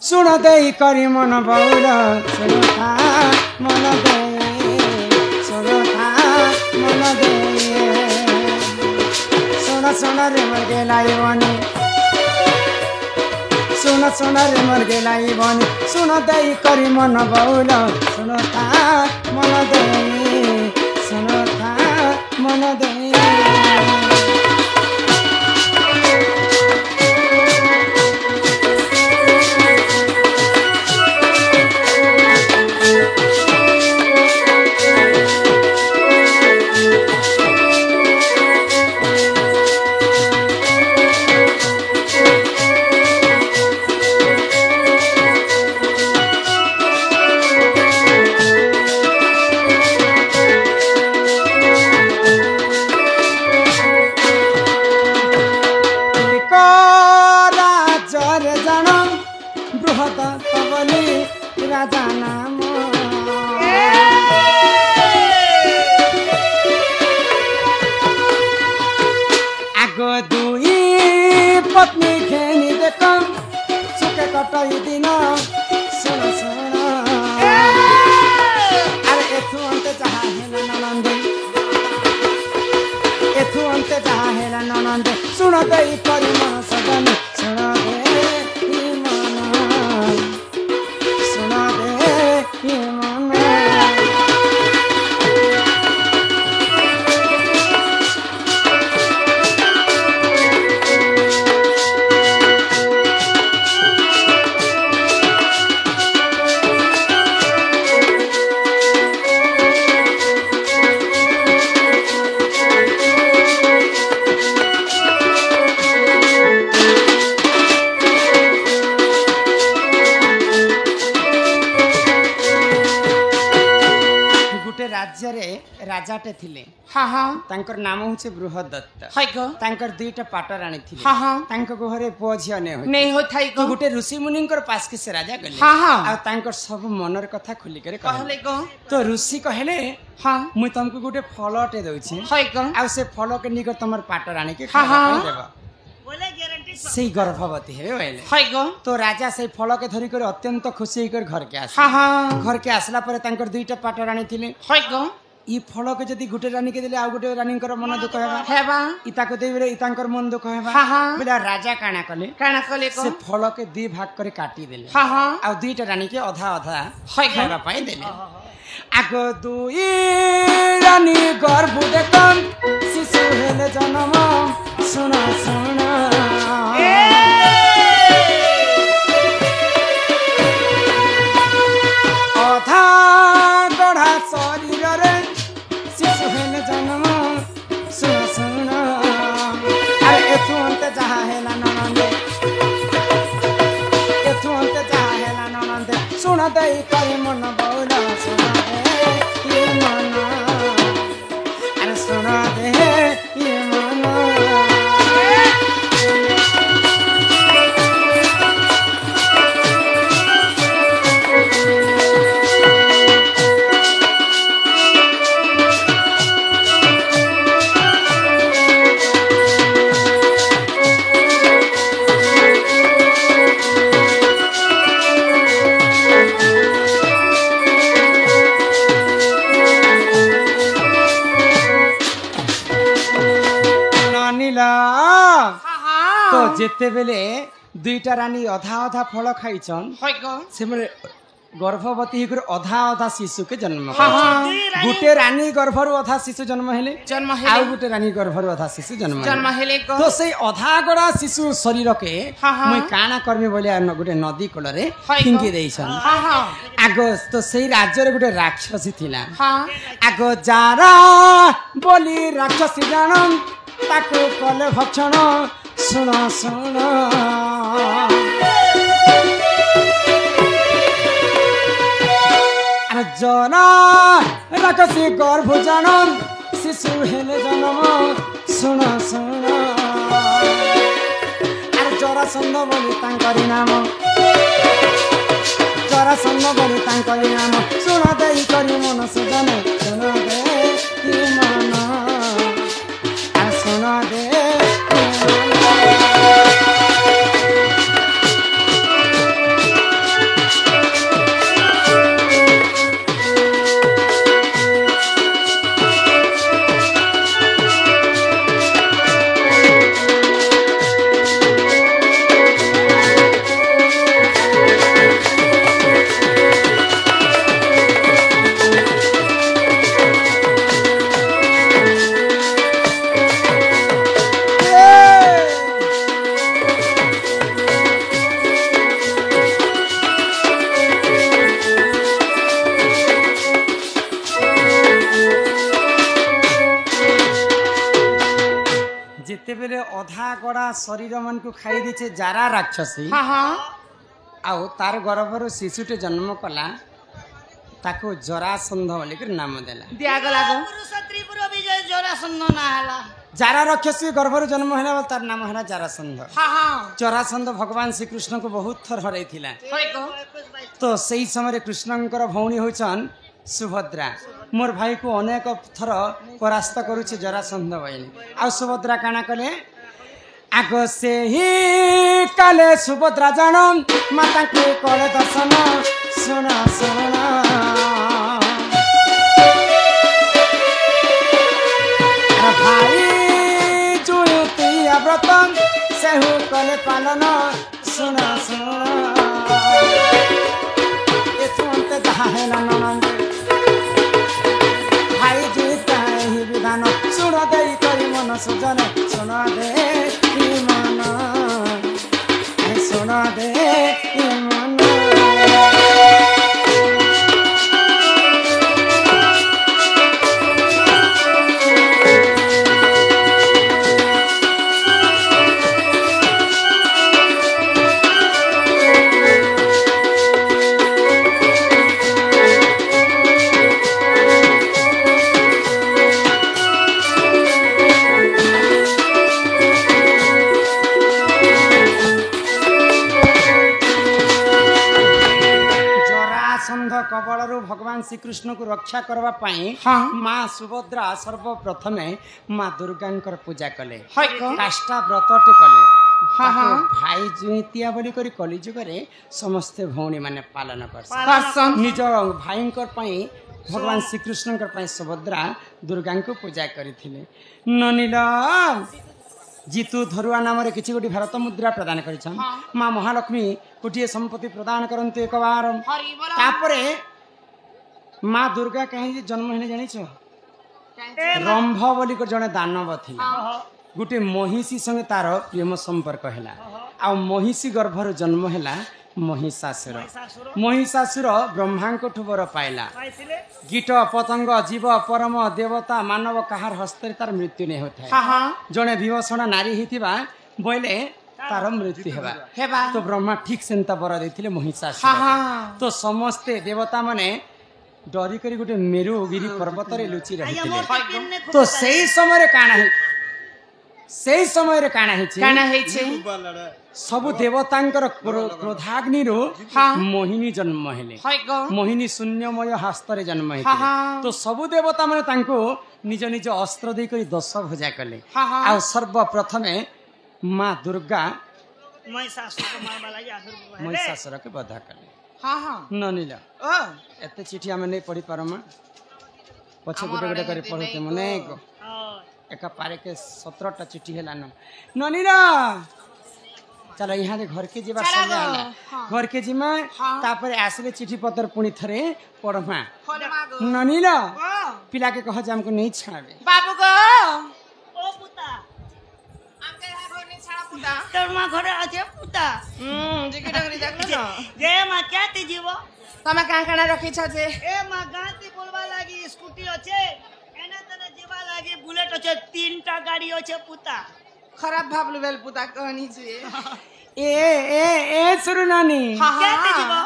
सुन देई करी मन बौल सुन था मन दे सुन था मन दे सुन रे मर गेलाई बनी सुन रे मर गेलाई बनी सुन देई करी मन बौल सुन था मन दे सुन था मन दे सुन दई करी मन सजन सुन दे मन सुन दे मन राजाटे थिले हाँ हाँ तांकर नाम होचे बृहदत्त हाय को तांकर दुईटा पाटर आनी थिले हाँ हाँ तांको घरे पुओ झियो नहीं हो थाई को गुटे ऋषि मुनिंकर पास के से राजा गले हाँ हाँ आ तांकर सब मनर कथा खुली करे कहले को तो ऋषि कहले हाँ मुई तुमको गुटे फलटे दउछि हाय को आ से फल के निकर तमर पाटर आनी के हाँ हाँ देबा बोले गारंटी सही गर्भवती हेबे बोले हाय को तो राजा से फल के धरी कर अत्यंत खुशी कर घर के आस हाँ हाँ घर के आसला पर तांकर दुईटा पाटर आनी थिले हाय को ई फल के जदी गुटे रानी के देले आ गुटे रानी कर मन दुख हेबा हेबा इता को देबे इतांकर मन दुख हेबा हाँ हाँ बेला राजा काना कले को से फल के दी भाग करे काटी देले हाँ हाँ आ दुईटा रानी के आधा आधा हाय खाइबा पाई देले आगो दुई रानी गर्भ देखन शिशु हेले जन्म सुना सुना आधा गढ़ा शरीर रे शिशु हेले जन्म सुना सुना अरे एथु अंत जहा हेला ननंदे एथु अंत जहा हेला ननंदे सुन देई कई मन बौला सुना दे ये मन अरे सुना दे ये मन तो जेते बेले दुईटा रानी अधा अधा फल खाइछन से माने गर्भवती होकर अधा अधा शिशु के जन्म गुटे रानी गर्भरु अधा शिशु जन्म हेले आ गुटे रानी गर्भरु अधा शिशु जन्म हेले तो से अधा गड़ा शिशु शरीर के मैं काना कर्मी बोले गुटे नदी कूल रे फिंगी देइछन आगो तो से राज्य रे गुटे राक्षसी थिला आगो जारा बोली राक्षसी जानन ताको कले भक्षण सुन सुन जना राक्षसी गर्भ जानन शिशु हेले जन्म सुन सुन अरे जरासंध बोली तांकरी नाम जरासंध बोली तांकरी नाम सुन देई करी मन सुजन सुन दे मन आ सुन दे ଯେତେବେଳେ ଅଧା ଗଡ଼ା ଶରୀର ମାନଙ୍କୁ ଖାଇ ଦେଇଛେ ଜାରା ରାକ୍ଷସୀ ଆଉ ତାର ଗର୍ଭରୁ ଶିଶୁଟେ ଜନ୍ମ କଲା ତାକୁ ଜରାସନ୍ଧ ବୋଲିକି ନାମ ଦେଲା ଦିଆଗଲା ପୁରୁଷ ତ୍ରିପୁର ବିଜୟ ଜରାସନ୍ଧ ନା ହେଲା ଜାରା ରାକ୍ଷସୀ ଗର୍ଭରୁ ଜନ୍ମ ହେଲା ତାର ନାମ ହେଲା ଜରାସନ୍ଧ ଜରାସନ୍ଧ ଭଗବାନ ଶ୍ରୀକୃଷ୍ଣଙ୍କୁ ବହୁତ ଥର ହରାଇଥିଲା ତ ସେଇ ସମୟରେ କୃଷ୍ଣଙ୍କର ଭଉଣୀ ହଉଛନ୍ ସୁଭଦ୍ରା मोर भाई को अनेक थर परास्त करुचे जरासंध बहिनी आ सुभद्रा काना कले आग से ही काले सुभद्रा जान माता के करे दर्शन सुना सुना भाई जुतिया व्रत सेहु कले पालन सुना सुना एथुंते दाहेला ननंद विधान सुन दे करी मन सुजन सुन दे मन सुन दे मन कबलरू भगवान श्रीकृष्ण को रक्षा करवा पाई माँ सुभद्रा सर्वप्रथम माँ दुर्गा पूजा कले काष्ठा व्रतटे कले भाई जुतिया बोली करी कलिजुग समस्ते भौणी माने पालन कर निज भाई भगवान श्रीकृष्ण सुभद्रा दुर्गा को पूजा करथिले ननीला जीतु धरुआ नाम किसी गोटे भारत मुद्रा प्रदान कर माँ महालक्ष्मी गोटे संपत्ति प्रदान करते एक बार तापरे माँ दुर्गा कहीं जन्म है जानी रंभ बोली जड़े दानव थी गोटे महिषी संगे तार प्रेम संपर्क है आ महिषी गर्भर जन्म है महिषासुर महिषासुर ब्रह्मा वर पाइला कीट पतंग जीव परम देवता मानव कहार हस्ते तार मृत्यु नहीं होता जड़े विभूषण नारी होता बोले तार मृत्यु हेबा तो ब्रह्मा ठीक सेंता बर देथिले महिषासुर तो समस्ते देवता माने डरी करी गोटे मेरुगिरी पर्वत रे लुचि रही तो सही समय काना है सबु देवतांकर क्रोधाग्नि मोहिनी जन्म हेले मोहिनी शून्यमय हस्तरे जन्म हेले तो सबु देवता माने तांको निज निज अस्त्र दे करी 10 भुजा कले आ सर्वप्रथम माँ दुर्गा महिषासुर के वध कले ननीला एते चिठी आमे नहीं पढ़ी पारमा पछे गुटे गुटे करे पढ़ते मने एका पारे के 17टा चिठी हेला ननीला चलो यहाँ दे घर के जीवा संगे घर के जीमा तापर आसले चिठी पत्र पुणी थरे पढ़मा ननीला पिला के कह जे हमको नहीं छाड़े बाबू गो ओ पुता आके घर नहीं छाड़ा पुता तोर मां घरे आछे पुता जे के डगरी जागलो न जे मां क्याती जीवो तमे का काना रखी छ जे ए मां गांती बोलवा लागी स्कूटी अछि एने तने जीवा लागी बुलेट अछि 3टा गाड़ी अछि पुता खराब भाबलु बेल पुता कहनी छे ए ए ए सुरु नानी क्याती जीवो